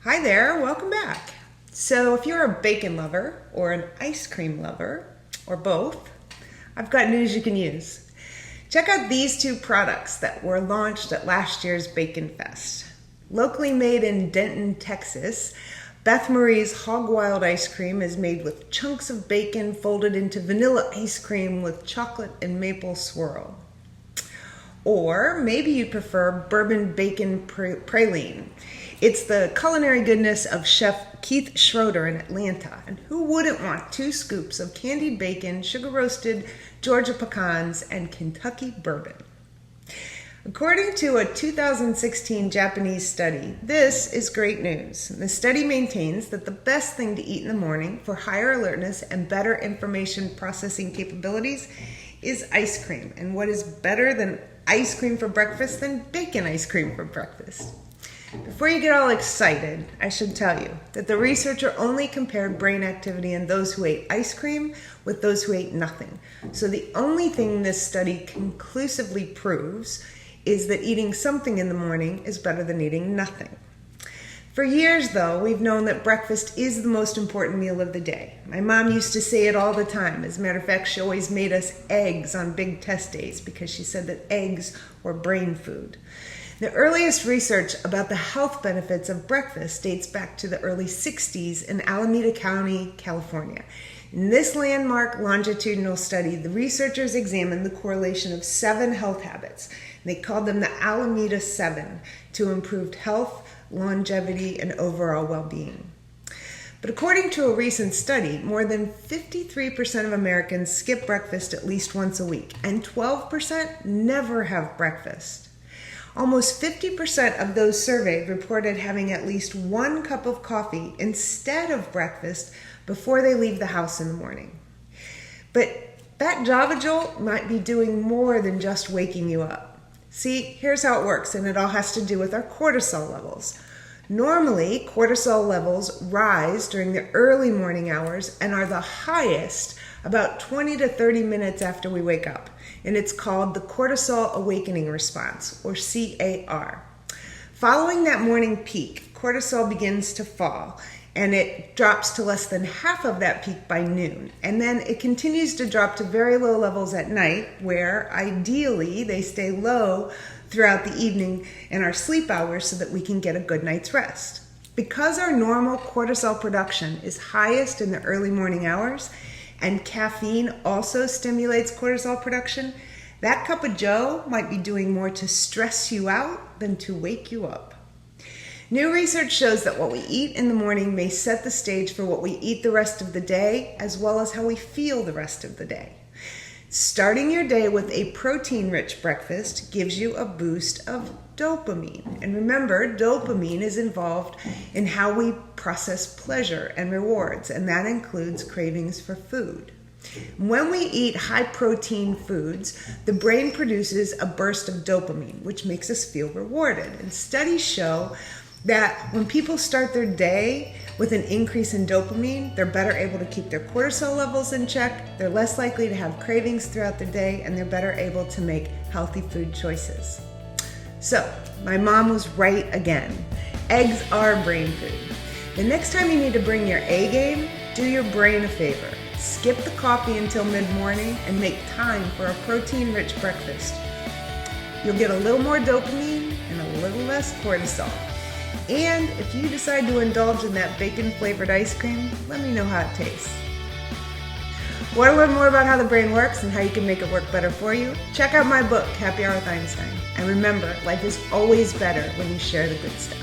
Hi there, welcome back. So if you're a bacon lover or an ice cream lover or both, I've got news you can use. Check out these two products that were launched at last year's Bacon Fest. Locally made in Denton, Texas, Beth Marie's Hog Wild ice cream is made with chunks of bacon folded into vanilla ice cream with chocolate and maple swirl. Or maybe you prefer bourbon bacon praline. It's the culinary goodness of Chef Keith Schroeder in Atlanta. And who wouldn't want 2 scoops of candied bacon, sugar roasted Georgia pecans, and Kentucky bourbon? According to a 2016 Japanese study, this is great news. The study maintains that the best thing to eat in the morning for higher alertness and better information processing capabilities is ice cream. And what is better than ice cream for breakfast than bacon ice cream for breakfast? Before you get all excited, I should tell you that the researcher only compared brain activity in those who ate ice cream with those who ate nothing. So the only thing this study conclusively proves is that eating something in the morning is better than eating nothing. For years, though, we've known that breakfast is the most important meal of the day. My mom used to say it all the time. As a matter of fact, she always made us eggs on big test days because she said that eggs were brain food. The earliest research about the health benefits of breakfast dates back to the early 60s in Alameda County, California. In this landmark longitudinal study, the researchers examined the correlation of 7 health habits. They called them the Alameda 7 to improve health, longevity, and overall well-being. But according to a recent study, more than 53% of Americans skip breakfast at least once a week, and 12% never have breakfast. Almost 50% of those surveyed reported having at least 1 cup of coffee instead of breakfast before they leave the house in the morning. But that Java Jolt might be doing more than just waking you up. See, here's how it works, and it all has to do with our cortisol levels. Normally, cortisol levels rise during the early morning hours and are the highest about 20 to 30 minutes after we wake up. And it's called the cortisol awakening response, or CAR. Following that morning peak, cortisol begins to fall, and it drops to less than half of that peak by noon. And then it continues to drop to very low levels at night, where ideally they stay low throughout the evening and our sleep hours so that we can get a good night's rest. Because our normal cortisol production is highest in the early morning hours, and caffeine also stimulates cortisol production, that cup of joe might be doing more to stress you out than to wake you up. New research shows that what we eat in the morning may set the stage for what we eat the rest of the day, as well as how we feel the rest of the day. Starting your day with a protein-rich breakfast gives you a boost of dopamine. And remember, dopamine is involved in how we process pleasure and rewards, and that includes cravings for food. When we eat high-protein foods, the brain produces a burst of dopamine, which makes us feel rewarded. And studies show that when people start their day with an increase in dopamine, they're better able to keep their cortisol levels in check, they're less likely to have cravings throughout the day, and they're better able to make healthy food choices. So, my mom was right again. Eggs are brain food. The next time you need to bring your A game, do your brain a favor. Skip the coffee until mid-morning and make time for a protein-rich breakfast. You'll get a little more dopamine and a little less cortisol. And if you decide to indulge in that bacon-flavored ice cream, let me know how it tastes. Want to learn more about how the brain works and how you can make it work better for you? Check out my book, Happy Hour with Einstein. And remember, life is always better when you share the good stuff.